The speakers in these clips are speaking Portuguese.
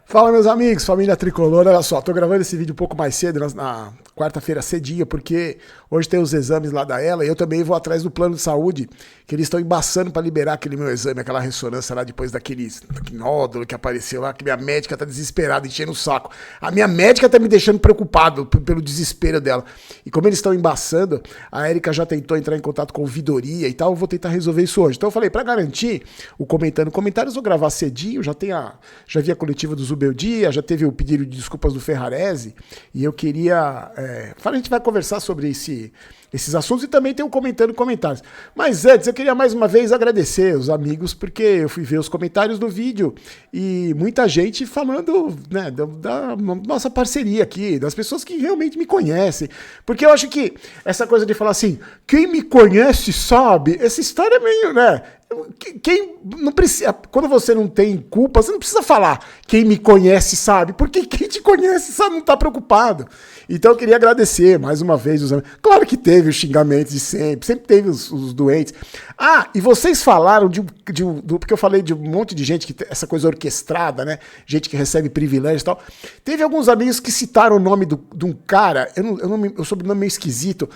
Fala, meus amigos, família tricolor. Olha só, tô gravando esse vídeo um pouco mais cedo, na quarta-feira cedinha, porque hoje tem os exames lá da ela e eu também vou atrás do plano de saúde, que eles estão embaçando para liberar aquele meu exame, aquela ressonância lá depois daquele nódulo que apareceu lá, que minha médica tá desesperada, enchendo o saco. A minha médica tá me deixando preocupado pelo desespero dela. E como eles estão embaçando, a Érica já tentou entrar em contato com a ouvidoria e tal, eu vou tentar resolver isso hoje. Então eu falei, para garantir o comentando comentários, eu vou gravar cedinho, já vi a coletiva do Zubeldia, já teve o pedido de desculpas do Ferrarese, e eu queria... a gente vai conversar sobre esses assuntos e também tem um comentando comentários. Mas antes, eu queria mais uma vez agradecer os amigos, porque eu fui ver os comentários do vídeo e muita gente falando, né, da nossa parceria aqui, das pessoas que realmente me conhecem. Porque eu acho que essa coisa de falar assim, quem me conhece sabe, essa história é meio, né? Quem não precisa, quando você não tem culpa, você não precisa falar quem me conhece sabe, porque quem te conhece sabe, não tá preocupado. Então eu queria agradecer mais uma vez os amigos. Claro que teve os xingamentos de sempre teve os doentes. Ah, e vocês falaram porque eu falei de um monte de gente, essa coisa orquestrada, né? Gente que recebe privilégios e tal. Teve alguns amigos que citaram o nome de um cara, o sobrenome meio esquisito.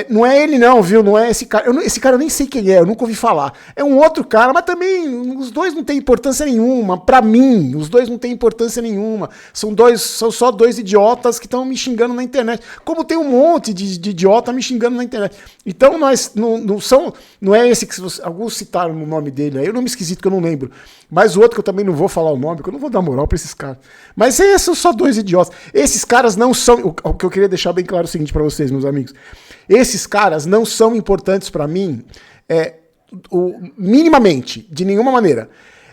Não é ele não, viu? Não é esse cara. Esse cara eu nem sei quem é, eu nunca ouvi falar. É um outro cara, mas também os dois não têm importância nenhuma. Pra mim, os dois não têm importância nenhuma. São só dois idiotas que estão me xingando na internet. Como tem um monte de idiota me xingando na internet. Então não é esse que alguns citaram o nome dele aí. Eu não me esquisito que eu não lembro. Mas o outro que eu também não vou falar o nome, porque eu não vou dar moral pra esses caras. Mas esses são só dois idiotas. Esses caras não são... O que eu queria deixar bem claro é o seguinte pra vocês, meus amigos. Esses caras não são importantes pra mim minimamente, de nenhuma maneira.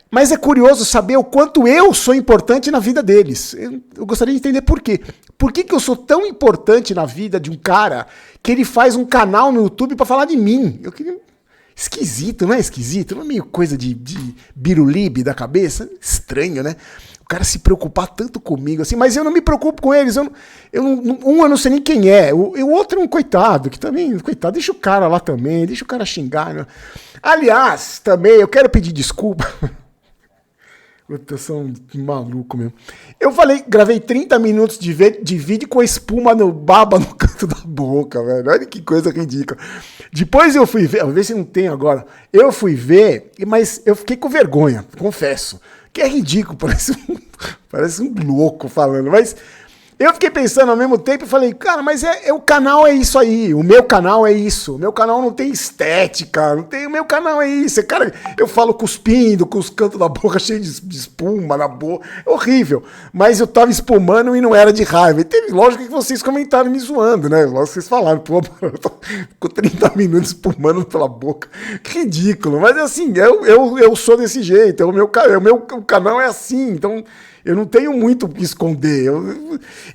Mas é curioso saber o quanto eu sou importante na vida deles. Eu gostaria de entender por quê. Por que eu sou tão importante na vida de um cara que ele faz um canal no YouTube pra falar de mim? Eu queria... Esquisito, não é esquisito? Não é meio coisa de birulibe da cabeça? Estranho, né? O cara se preocupar tanto comigo assim, mas eu não me preocupo com eles. Eu não sei nem quem é. O outro é um coitado, que também, coitado, deixa o cara lá também, deixa o cara xingar. Né? Aliás, também eu quero pedir desculpa. Eu sou um maluco mesmo. Eu gravei 30 minutos de vídeo com a espuma no baba no canto da boca, velho. Olha que coisa ridícula. Depois eu fui ver, vou ver se não tem agora. Eu fui ver, mas eu fiquei com vergonha, confesso. Que é ridículo, parece um louco falando, mas... Eu fiquei pensando ao mesmo tempo e falei, cara, mas o canal é isso aí, o meu canal é isso, o meu canal não tem estética, o meu canal é isso, cara, eu falo cuspindo, com os cantos da boca cheios de espuma na boca, é horrível, mas eu tava espumando e não era de raiva, e teve, lógico que vocês comentaram me zoando, né, lógico que vocês falaram, pô, ficou 30 minutos espumando pela boca, que ridículo, mas assim, eu sou desse jeito, o meu canal é assim, então... Eu não tenho muito o que esconder.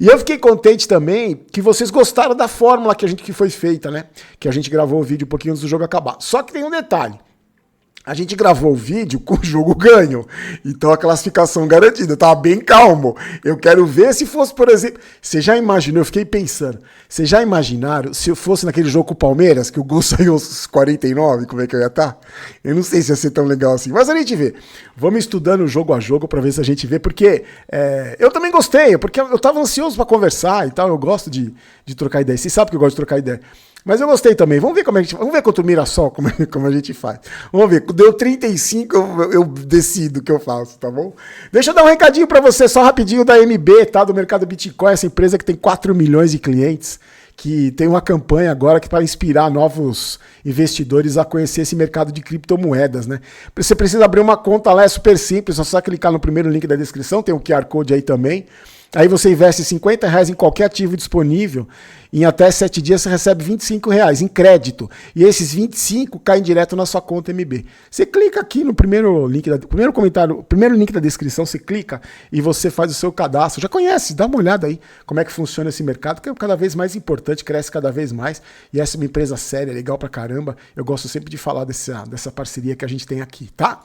E eu fiquei contente também que vocês gostaram da fórmula que foi feita, né? Que a gente gravou o vídeo um pouquinho antes do jogo acabar. Só que tem um detalhe. A gente gravou o vídeo com o jogo ganho. Então a classificação garantida. Eu tava bem calmo. Eu quero ver se fosse, por exemplo... Você já imaginou? Eu fiquei pensando. Vocês já imaginaram se eu fosse naquele jogo com o Palmeiras, que o gol saiu aos 49, como é que eu ia estar? Eu não sei se ia ser tão legal assim. Mas a gente vê. Vamos estudando jogo a jogo pra ver se a gente vê. Porque eu também gostei. Porque eu tava ansioso pra conversar e tal. Eu gosto de trocar ideia. Vocês sabem que eu gosto de trocar ideia. Mas eu gostei também. Vamos ver vamos ver contra o Mirassol como a gente faz. Vamos ver. Deu 35, eu decido o que eu faço, tá bom? Deixa eu dar um recadinho pra você, só rapidinho, da MB, tá? Do mercado Bitcoin, essa empresa que tem 4 milhões de clientes, que tem uma campanha agora que para inspirar novos investidores a conhecer esse mercado de criptomoedas, né? Você precisa abrir uma conta lá, é super simples, é só clicar no primeiro link da descrição, tem um QR Code aí também. Aí você investe R$50 em qualquer ativo disponível, em até 7 dias você recebe R$25 em crédito. E esses 25 caem direto na sua conta MB. Você clica aqui no primeiro link primeiro link da descrição, você clica e você faz o seu cadastro. Já conhece, dá uma olhada aí como é que funciona esse mercado, que é cada vez mais importante, cresce cada vez mais. E essa é uma empresa séria, legal pra caramba. Eu gosto sempre de falar dessa parceria que a gente tem aqui, tá?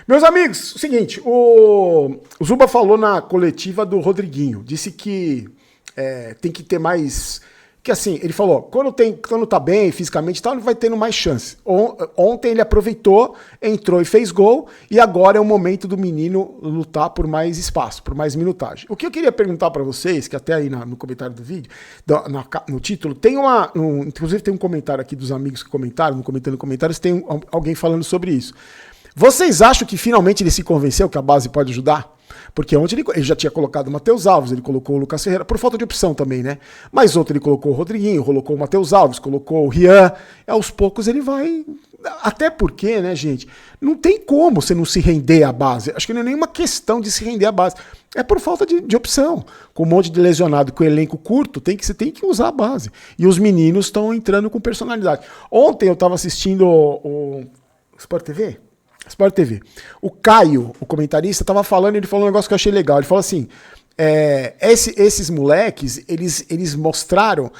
Meus amigos, o seguinte, o Zuba falou na coletiva do Rodriguinho, disse que tem que ter mais Que assim, ele falou, quando tá bem fisicamente e tal, ele vai tendo mais chance. Ontem ele aproveitou, entrou e fez gol, e agora é o momento do menino lutar por mais espaço, por mais minutagem. O que eu queria perguntar para vocês, que até aí no comentário do vídeo, no título, inclusive tem um comentário aqui dos amigos que comentaram, comentando comentários, tem alguém falando sobre isso. Vocês acham que finalmente ele se convenceu que a base pode ajudar? Porque ontem ele já tinha colocado o Matheus Alves, ele colocou o Lucas Ferreira, por falta de opção também, né? Mas ontem ele colocou o Rodriguinho, colocou o Matheus Alves, colocou o Rian. Aos poucos ele vai... Até porque, né, gente, não tem como você não se render à base. Acho que não é nenhuma questão de se render à base. É por falta de opção. Com um monte de lesionado, com o elenco curto, você tem que usar a base. E os meninos estão entrando com personalidade. Ontem eu estava assistindo o Sport TV? Sport TV. O Caio, o comentarista, estava falando, ele falou um negócio que eu achei legal. Ele falou assim, esses moleques, eles mostraram,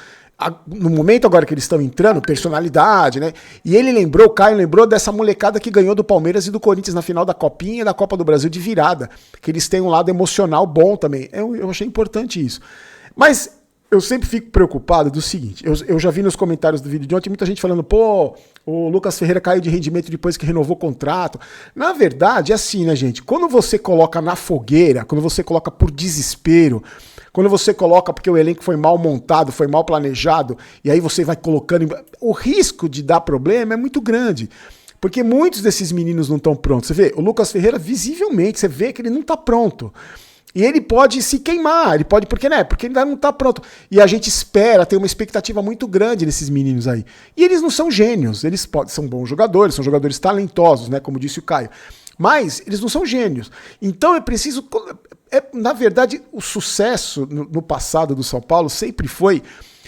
no momento agora que eles estão entrando, personalidade, né? E o Caio lembrou dessa molecada que ganhou do Palmeiras e do Corinthians na final da Copinha e da Copa do Brasil de virada. Que eles têm um lado emocional bom também. Eu achei importante isso. Mas eu sempre fico preocupado do seguinte, eu já vi nos comentários do vídeo de ontem muita gente falando, pô, o Lucas Ferreira caiu de rendimento depois que renovou o contrato. Na verdade, é assim, né, gente? Quando você coloca na fogueira, quando você coloca por desespero, quando você coloca porque o elenco foi mal montado, foi mal planejado, e aí você vai colocando... O risco de dar problema é muito grande. Porque muitos desses meninos não estão prontos. Você vê, o Lucas Ferreira, visivelmente, você vê que ele não está pronto. E ele pode se queimar, porque ele ainda não está pronto. E a gente tem uma expectativa muito grande nesses meninos aí. E eles não são gênios, são bons jogadores, são jogadores talentosos, né, como disse o Caio. Mas eles não são gênios. Então é preciso... na verdade, o sucesso no passado do São Paulo sempre foi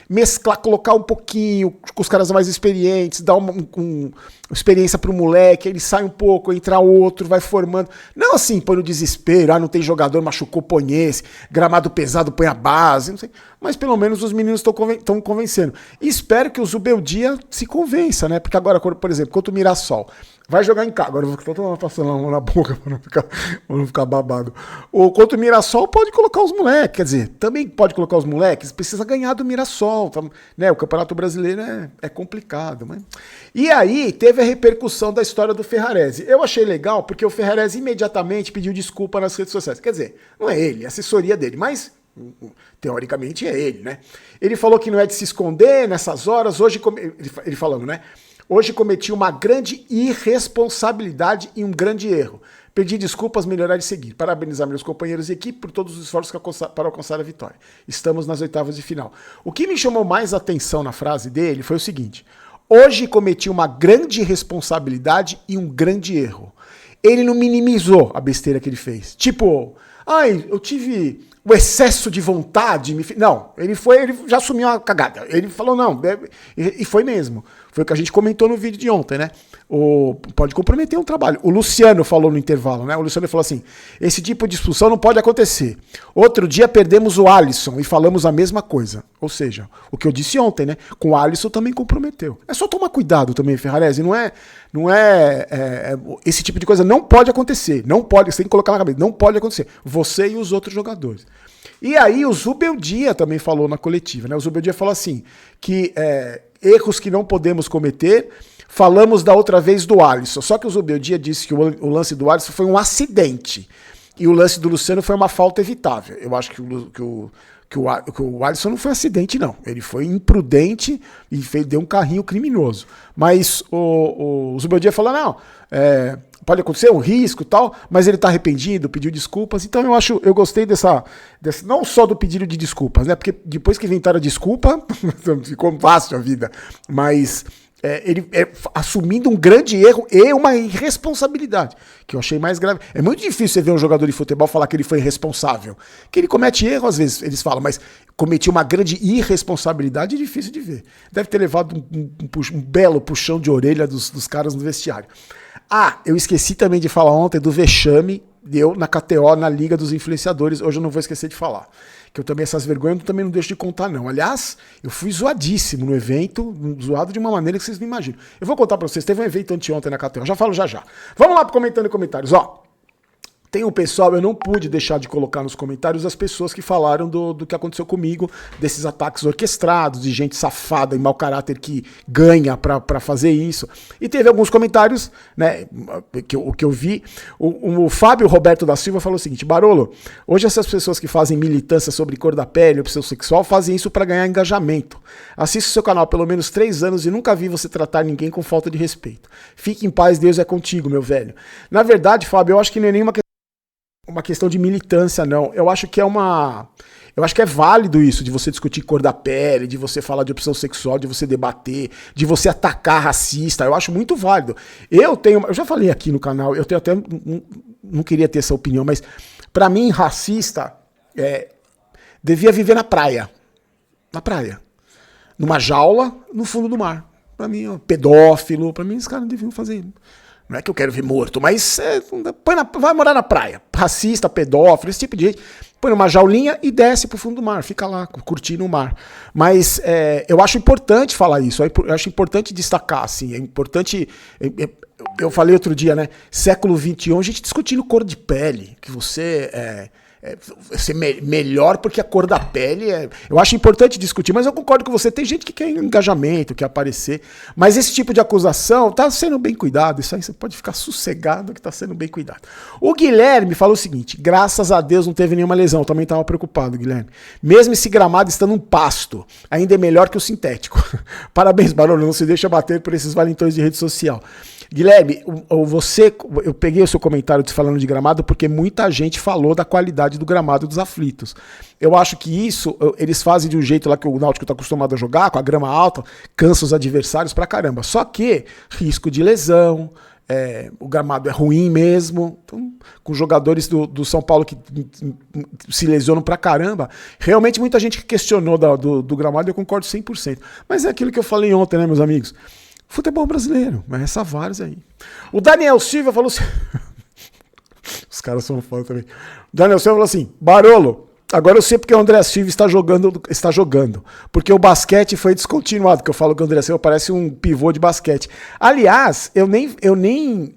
mesclar, colocar um pouquinho com os caras mais experientes, dar uma experiência pro moleque, ele sai um pouco, entra outro, vai formando. Não assim, põe no desespero, não tem jogador, machucou, põe esse, gramado pesado, põe a base, não sei. Mas pelo menos os meninos estão convencendo. E espero que o Zubeldia se convença, né? Porque agora, por exemplo, contra o Mirassol, vai jogar em casa. Agora eu vou passando a mão na boca pra não ficar babado. Contra o Mirassol pode colocar os moleques. Quer dizer, também pode colocar os moleques. Precisa ganhar do Mirassol. Né? O Campeonato Brasileiro é complicado. Mas... E aí teve a repercussão da história do Ferrarese. Eu achei legal porque o Ferrarese imediatamente pediu desculpa nas redes sociais. Quer dizer, não é ele, é a assessoria dele. Mas teoricamente é ele, né? Ele falou que não é de se esconder nessas horas. Hoje, ele falando, né? Hoje cometi uma grande irresponsabilidade e um grande erro. Pedi desculpas, melhorar e seguir. Parabenizar meus companheiros de equipe por todos os esforços para alcançar a vitória. Estamos nas oitavas de final. O que me chamou mais atenção na frase dele foi o seguinte. Hoje cometi uma grande responsabilidade e um grande erro. Ele não minimizou a besteira que ele fez. Tipo, eu tive o excesso de vontade. Não, ele já assumiu a cagada. Ele falou, não, e foi mesmo. Foi o que a gente comentou no vídeo de ontem, né? Pode comprometer um trabalho. O Luciano falou no intervalo, né? O Luciano falou assim, esse tipo de expulsão não pode acontecer. Outro dia perdemos o Alisson e falamos a mesma coisa. Ou seja, o que eu disse ontem, né? Com o Alisson também comprometeu. É só tomar cuidado também, Ferrarese. Esse tipo de coisa não pode acontecer. Não pode, você tem que colocar na cabeça. Não pode acontecer. Você e os outros jogadores. E aí o Zubeldia também falou na coletiva, né? O Zubeldia falou assim, que erros que não podemos cometer, falamos da outra vez do Alisson, só que o Zubeldia disse que o lance do Alisson foi um acidente, e o lance do Luciano foi uma falta evitável. Eu acho que o Alisson não foi acidente, não. Ele foi imprudente e deu um carrinho criminoso. Mas o Zubeldia falou, não, pode acontecer um risco e tal, mas ele tá arrependido, pediu desculpas. Então eu gostei dessa não só do pedido de desculpas, né? Porque depois que inventaram a desculpa, ficou fácil a vida. Mas ele assumindo um grande erro e uma irresponsabilidade, que eu achei mais grave. É muito difícil você ver um jogador de futebol falar que ele foi irresponsável. Que ele comete erro, às vezes eles falam, mas cometer uma grande irresponsabilidade é difícil de ver. Deve ter levado um belo puxão de orelha dos caras no vestiário. Eu esqueci também de falar ontem do vexame deu na KTO, na Liga dos Influenciadores. Hoje eu não vou esquecer de falar. Que eu também, essas vergonhas, eu também não deixo de contar, não. Aliás, eu fui zoadíssimo no evento, zoado de uma maneira que vocês não imaginam. Eu vou contar pra vocês, teve um evento anteontem na KTO, já falo já. Vamos lá pro comentando em comentários, ó. Tem um pessoal, eu não pude deixar de colocar nos comentários as pessoas que falaram do que aconteceu comigo, desses ataques orquestrados, de gente safada e mau caráter que ganha pra fazer isso. E teve alguns comentários, né, que eu vi. O Fábio Roberto da Silva falou o seguinte: Barolo, hoje essas pessoas que fazem militância sobre cor da pele, opção sexual, fazem isso pra ganhar engajamento. Assisto seu canal há pelo menos 3 anos e nunca vi você tratar ninguém com falta de respeito. Fique em paz, Deus é contigo, meu velho. Na verdade, Fábio, eu acho que não é nenhuma questão de militância, não. Eu acho que é válido isso, de você discutir cor da pele, de você falar de opção sexual, de você debater, de você atacar racista. Eu acho muito válido. Eu já falei aqui no canal, eu tenho até, não queria ter essa opinião, mas pra mim, racista devia viver na praia. Na praia. Numa jaula, no fundo do mar. Pra mim, pedófilo, pra mim, os caras não deviam fazer. Não é que eu quero ver morto, mas vai morar na praia. Racista, pedófilo, esse tipo de gente. Põe numa jaulinha e desce pro fundo do mar. Fica lá, curtindo o mar. Mas eu acho importante falar isso. Eu acho importante destacar, assim. É importante... Eu falei outro dia, né? Século XXI, a gente discutindo cor de pele. Que você... ser melhor porque a cor da pele eu acho importante discutir, mas eu concordo com você, tem gente que quer engajamento, quer aparecer, mas esse tipo de acusação tá sendo bem cuidado, isso aí você pode ficar sossegado que tá sendo bem cuidado. O Guilherme falou o seguinte: graças a Deus não teve nenhuma lesão, eu também tava preocupado, Guilherme, mesmo esse gramado estando um pasto, ainda é melhor que o sintético. Parabéns, Barolo, não se deixa bater por esses valentões de rede social. Guilherme, eu peguei o seu comentário falando de gramado porque muita gente falou da qualidade do gramado dos aflitos. Eu acho que isso, eles fazem de um jeito lá que o Náutico está acostumado a jogar, com a grama alta, cansa os adversários pra caramba. Só que risco de lesão, o gramado é ruim mesmo, então, com jogadores do São Paulo que se lesionam pra caramba, realmente muita gente que questionou do gramado, eu concordo 100%. Mas é aquilo que eu falei ontem, né, meus amigos? Futebol brasileiro, mas essa vários aí. O Daniel Silva falou assim... Os caras são foda também. O Daniel Silva falou assim: Barolo, agora eu sei porque o André Silva está jogando. Porque o basquete foi descontinuado. Que eu falo que o André Silva parece um pivô de basquete. Aliás, eu nem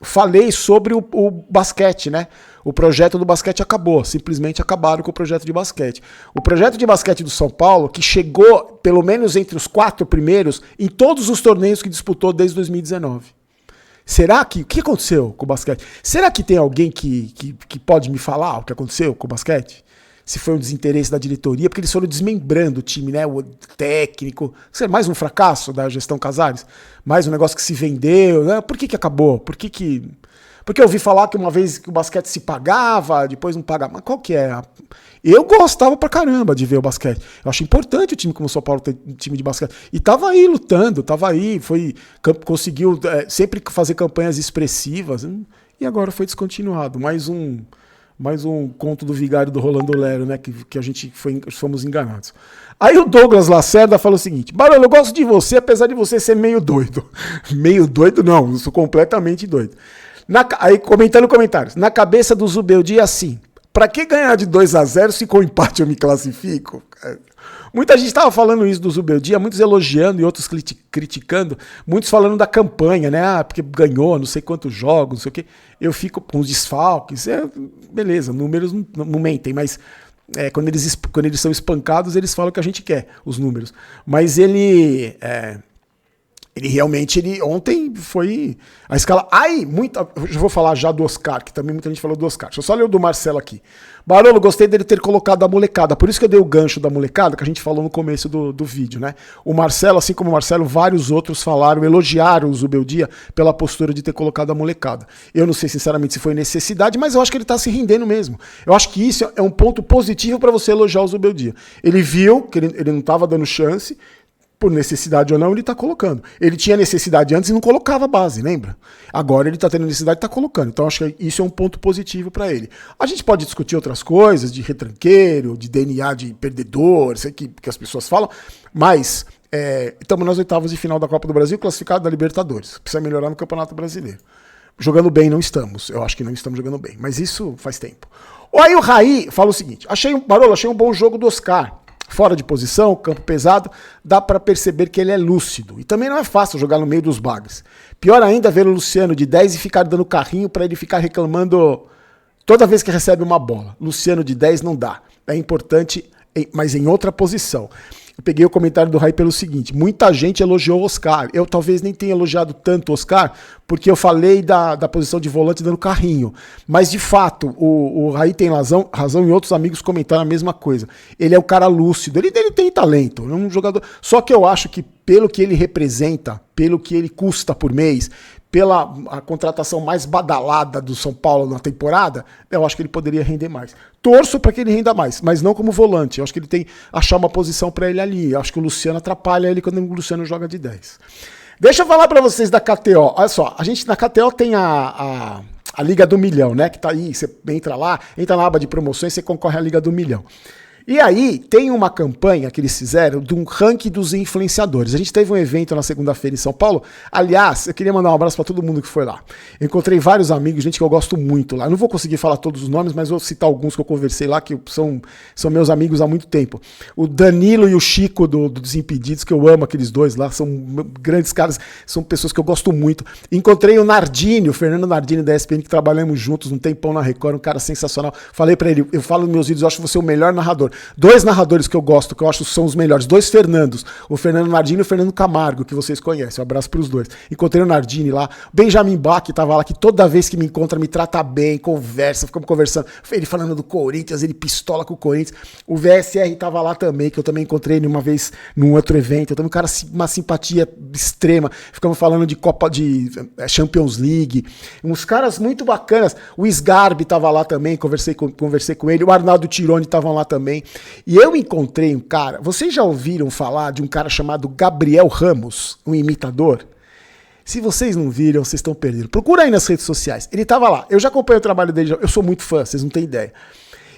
falei sobre o basquete, né? O projeto do basquete acabou, simplesmente acabaram com o projeto de basquete. O projeto de basquete do São Paulo, que chegou pelo menos entre os 4 primeiros em todos os torneios que disputou desde 2019. Será que... O que aconteceu com o basquete? Será que tem alguém que pode me falar o que aconteceu com o basquete? Se foi um desinteresse da diretoria, porque eles foram desmembrando o time, né? O técnico. Mais um fracasso da gestão Casares? Mais um negócio que se vendeu, né? Por que acabou? Porque eu ouvi falar que uma vez que o basquete se pagava, depois não pagava. Mas qual que é? Eu gostava pra caramba de ver o basquete. Eu acho importante o time como o São Paulo ter um time de basquete. E tava aí lutando, conseguiu sempre fazer campanhas expressivas. E agora foi descontinuado. Mais um conto do vigário do Rolando Lero, né? Que a gente fomos enganados. Aí o Douglas Lacerda falou o seguinte: Barolo, eu gosto de você, apesar de você ser meio doido. Meio doido não, eu sou completamente doido. Aí comentando comentários, na cabeça do Zubeldia é assim: pra que ganhar de 2-0 se com empate eu me classifico? Muita gente estava falando isso do Zubeldia, muitos elogiando e outros criticando, muitos falando da campanha, né? Porque ganhou não sei quantos jogos, não sei o quê. Eu fico com os desfalques, beleza, números não mentem, mas quando eles são espancados, eles falam o que a gente quer, os números. Mas ele realmente, ontem foi a escala... eu vou falar já do Oscar, que também muita gente falou do Oscar. Deixa eu só ler o do Marcelo aqui. Barolo, gostei dele ter colocado a molecada, por isso que eu dei o gancho da molecada, que a gente falou no começo do vídeo, né? O Marcelo, assim como o Marcelo, vários outros elogiaram o Zubeldia pela postura de ter colocado a molecada. Eu não sei, sinceramente, se foi necessidade, mas eu acho que ele tá se rendendo mesmo. Eu acho que isso é um ponto positivo para você elogiar o Zubeldia. Ele viu que ele não tava dando chance, por necessidade ou não, ele tá colocando. Ele tinha necessidade antes e não colocava a base, lembra? Agora ele tá tendo necessidade e tá colocando. Então acho que isso é um ponto positivo para ele. A gente pode discutir outras coisas, de retranqueiro, de DNA de perdedor, sei que as pessoas falam, mas estamos nas oitavas de final da Copa do Brasil, classificado da Libertadores. Precisa melhorar no Campeonato Brasileiro. Jogando bem não estamos. Eu acho que não estamos jogando bem, mas isso faz tempo. Aí o Raí fala o seguinte: Barolo, achei um bom jogo do Oscar. fora de posição, campo pesado, dá para perceber que ele é lúcido. E também não é fácil jogar no meio dos bagres. Pior ainda ver o Luciano de 10 e ficar dando carrinho para ele ficar reclamando toda vez que recebe uma bola. Luciano de 10 não dá. É importante, mas em outra posição. Eu peguei o comentário do Rai pelo seguinte: muita gente elogiou o Oscar. Eu talvez nem tenha elogiado tanto o Oscar, porque eu falei da posição de volante dando carrinho. Mas, de fato, o Rai tem razão e outros amigos comentaram a mesma coisa. Ele é o cara lúcido, ele tem talento, é um jogador. Só que eu acho que pelo que ele representa, pelo que ele custa por mês, pela a contratação mais badalada do São Paulo na temporada, eu acho que ele poderia render mais. Torço para que ele renda mais, mas não como volante. Eu acho que ele tem que achar uma posição para ele ali. Eu acho que o Luciano atrapalha ele quando o Luciano joga de 10. Deixa eu falar para vocês da KTO. Olha só, a gente na KTO tem a Liga do Milhão, né? Que tá aí, você entra lá, entra na aba de promoções, você concorre à Liga do Milhão. E aí, tem uma campanha que eles fizeram de um ranking dos influenciadores. A gente teve um evento na segunda-feira em São Paulo. Aliás, eu queria mandar um abraço para todo mundo que foi lá. Eu encontrei vários amigos, gente que eu gosto muito lá. Eu não vou conseguir falar todos os nomes, mas vou citar alguns que eu conversei lá, que são meus amigos há muito tempo. O Danilo e o Chico do Desimpedidos, que eu amo aqueles dois lá, são grandes caras, são pessoas que eu gosto muito. Encontrei o Nardini, o Fernando Nardini da ESPN, que trabalhamos juntos um tempão na Record, um cara sensacional. Falei para ele, eu falo nos meus vídeos, eu acho você o melhor narrador. Dois narradores que eu gosto, que eu acho que são os melhores. Dois Fernandos. O Fernando Nardini e o Fernando Camargo, que vocês conhecem. Um abraço pros dois. Encontrei o Nardini lá. Benjamin Bach, que tava lá, que toda vez que me encontra, me trata bem, conversa, ficamos conversando. Ele falando do Corinthians, ele pistola com o Corinthians. O VSR tava lá também, que eu também encontrei ele uma vez num outro evento. Eu também um cara, uma simpatia extrema. Ficamos falando de Copa de Champions League. Uns caras muito bacanas. O Sgarbi tava lá também, conversei com ele. O Arnaldo Tironi tava lá também. E eu encontrei um cara, vocês já ouviram falar de um cara chamado Gabriel Ramos, um imitador? Se vocês não viram, vocês estão perdendo. Procura aí nas redes sociais. Ele tava lá, eu já acompanho o trabalho dele, eu sou muito fã, vocês não têm ideia.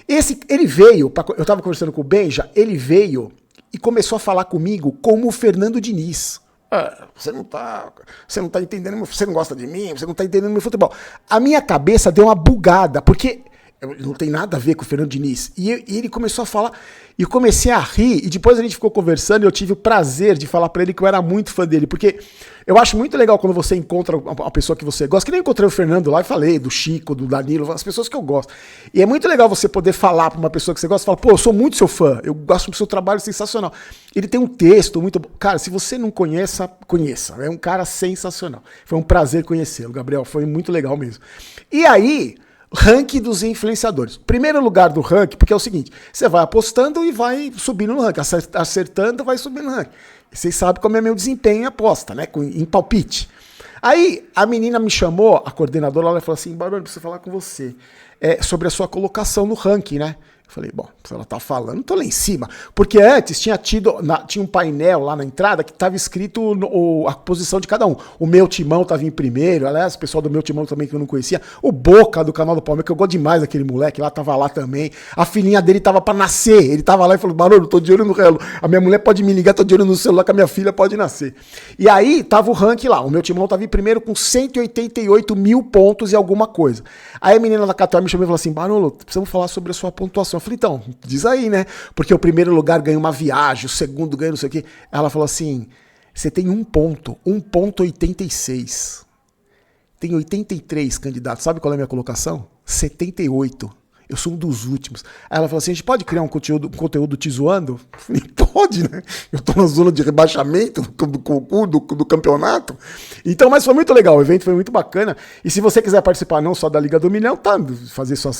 Ele veio, eu tava conversando com o Benja, ele veio e começou a falar comigo como o Fernando Diniz. Você não tá entendendo, você não gosta de mim, você não tá entendendo meu futebol. A minha cabeça deu uma bugada, porque não tem nada a ver com o Fernando Diniz. E ele começou a falar, e eu comecei a rir, e depois a gente ficou conversando, e eu tive o prazer de falar pra ele que eu era muito fã dele, porque eu acho muito legal quando você encontra uma pessoa que você gosta, que nem eu encontrei o Fernando lá e falei, do Chico, do Danilo, as pessoas que eu gosto. E é muito legal você poder falar pra uma pessoa que você gosta, falar, pô, eu sou muito seu fã, eu gosto do seu trabalho, sensacional. Ele tem um texto muito bom. Cara, se você não conheça, conheça. É um cara sensacional. Foi um prazer conhecê-lo, Gabriel, foi muito legal mesmo. E aí, ranking dos influenciadores. Primeiro lugar do ranking, porque é o seguinte, você vai apostando e vai subindo no ranking, acertando vai subindo no ranking. Vocês sabem como é meu desempenho em aposta, né? Em palpite. Aí a menina me chamou, a coordenadora, ela falou assim, Baroni, preciso falar com você sobre a sua colocação no ranking, né? Eu falei, bom, se ela tá falando, tô lá em cima. Porque antes tinha um painel lá na entrada que tava escrito a posição de cada um. O Meu Timão tava em primeiro, aliás, o pessoal do Meu Timão também que eu não conhecia. O Boca do canal do Palmeiras, que eu gosto demais daquele moleque lá, tava lá também. A filhinha dele tava pra nascer. Ele tava lá e falou, Barulho, tô de olho no relógio. A minha mulher pode me ligar, tô de olho no celular que a minha filha pode nascer. E aí tava o ranking lá. O Meu Timão tava em primeiro com 188 mil pontos e alguma coisa. Aí a menina da KTO me chamou e falou assim, Barulho, precisamos falar sobre a sua pontuação. Eu falei, então, diz aí, né? Porque o primeiro lugar ganha uma viagem, o segundo ganha não sei o quê. Ela falou assim, você tem 1,86. Tem 83 candidatos. Sabe qual é a minha colocação? 78. Eu sou um dos últimos. Aí ela falou assim, a gente pode criar um conteúdo te zoando? Eu falei, pode, né? Eu tô na zona de rebaixamento do campeonato. Então, mas foi muito legal, o evento foi muito bacana. E se você quiser participar não só da Liga do Milhão, tá? Fazer sua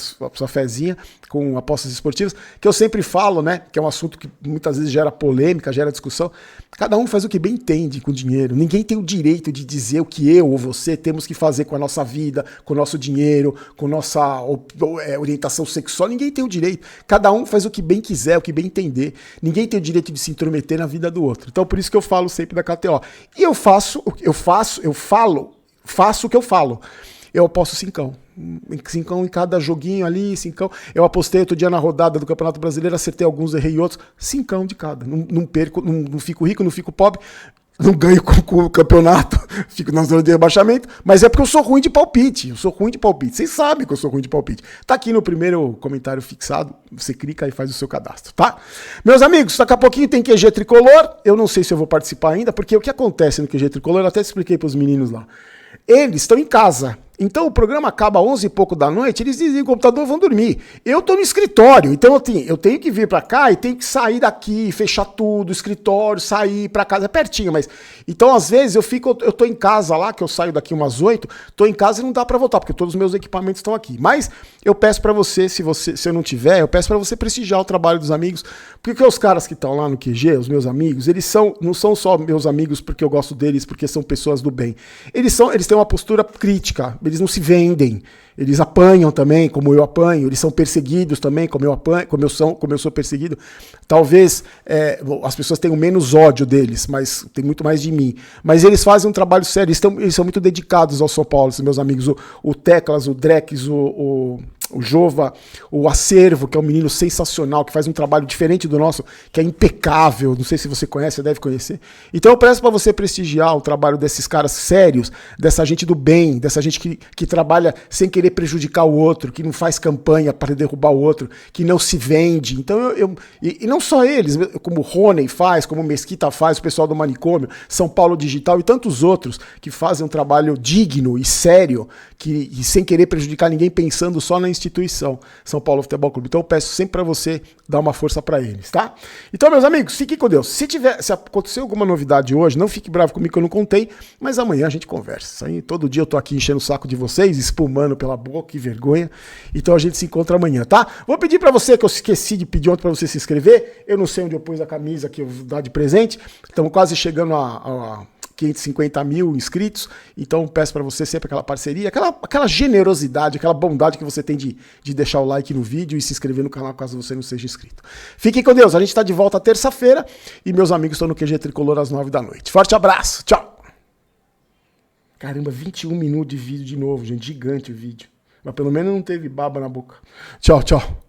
fezinha com apostas esportivas, que eu sempre falo, né? Que é um assunto que muitas vezes gera polêmica, gera discussão. Cada um faz o que bem entende com o dinheiro. Ninguém tem o direito de dizer o que eu ou você temos que fazer com a nossa vida, com o nosso dinheiro, com nossa orientação sexual. Ninguém tem o direito. Cada um faz o que bem quiser, o que bem entender. Ninguém tem o direito de se intrometer na vida do outro. Então, por isso que eu falo sempre da KTO. E eu faço o que eu falo. Eu aposto cincão em cada joguinho ali, cincão. Eu apostei outro dia na rodada do Campeonato Brasileiro, acertei alguns, errei outros. Cincão de cada. Não perco, não fico rico, não fico pobre. não ganho com o campeonato, fico na zona de rebaixamento, mas é porque eu sou ruim de palpite. Vocês sabem que eu sou ruim de palpite. Tá aqui no primeiro comentário fixado, você clica e faz o seu cadastro, tá? Meus amigos, daqui a pouquinho tem QG Tricolor. Eu não sei se eu vou participar ainda, porque o que acontece no QG Tricolor, eu até expliquei pros meninos lá. Eles estão em casa. Então o programa acaba às 11 e pouco da noite, eles desligam o computador e vão dormir. Eu tô no escritório, então eu tenho que vir pra cá e tenho que sair daqui, fechar tudo, escritório, sair pra casa, é pertinho, mas... Então às vezes eu tô em casa lá, que eu saio daqui umas 8, tô em casa e não dá pra voltar, porque todos os meus equipamentos estão aqui. Mas eu peço pra você, se eu não tiver, eu peço pra você prestigiar o trabalho dos amigos, porque os caras que estão lá no QG, os meus amigos, eles não são só meus amigos porque eu gosto deles, porque são pessoas do bem. Eles têm uma postura crítica, eles não se vendem, eles apanham também, como eu apanho, eles são perseguidos também, como eu sou perseguido. Talvez as pessoas tenham menos ódio deles, mas tem muito mais de mim. Mas eles fazem um trabalho sério, eles são muito dedicados ao São Paulo, esses meus amigos, o Teclas, o Drex, o Jova, o Acervo, que é um menino sensacional, que faz um trabalho diferente do nosso, que é impecável, não sei se você conhece, você deve conhecer. Então eu peço para você prestigiar o trabalho desses caras sérios, dessa gente do bem, dessa gente que trabalha sem querer prejudicar o outro, que não faz campanha para derrubar o outro, que não se vende. Então e não só eles, como o Rony faz, como o Mesquita faz, o pessoal do Manicômio, São Paulo Digital e tantos outros que fazem um trabalho digno e sério, e sem querer prejudicar ninguém, pensando só na instituição São Paulo Futebol Clube. Então eu peço sempre para você dar uma força para eles, tá? Então, meus amigos, fiquem com Deus. Se acontecer alguma novidade hoje, não fique bravo comigo que eu não contei, mas amanhã a gente conversa. Isso aí, todo dia eu tô aqui enchendo o saco de vocês, espumando pela boca, que vergonha. Então a gente se encontra amanhã, tá? Vou pedir para você, que eu esqueci de pedir ontem para você se inscrever. Eu não sei onde eu pus a camisa que eu vou dar de presente. Estamos quase chegando a 550 mil inscritos, então peço para você sempre aquela parceria, aquela generosidade, aquela bondade que você tem de deixar o like no vídeo e se inscrever no canal caso você não seja inscrito. Fiquem com Deus, a gente está de volta terça-feira e meus amigos estão no QG Tricolor às 9 da noite. Forte abraço, tchau! Caramba, 21 minutos de vídeo de novo, gente, gigante o vídeo. Mas pelo menos não teve baba na boca. Tchau, tchau.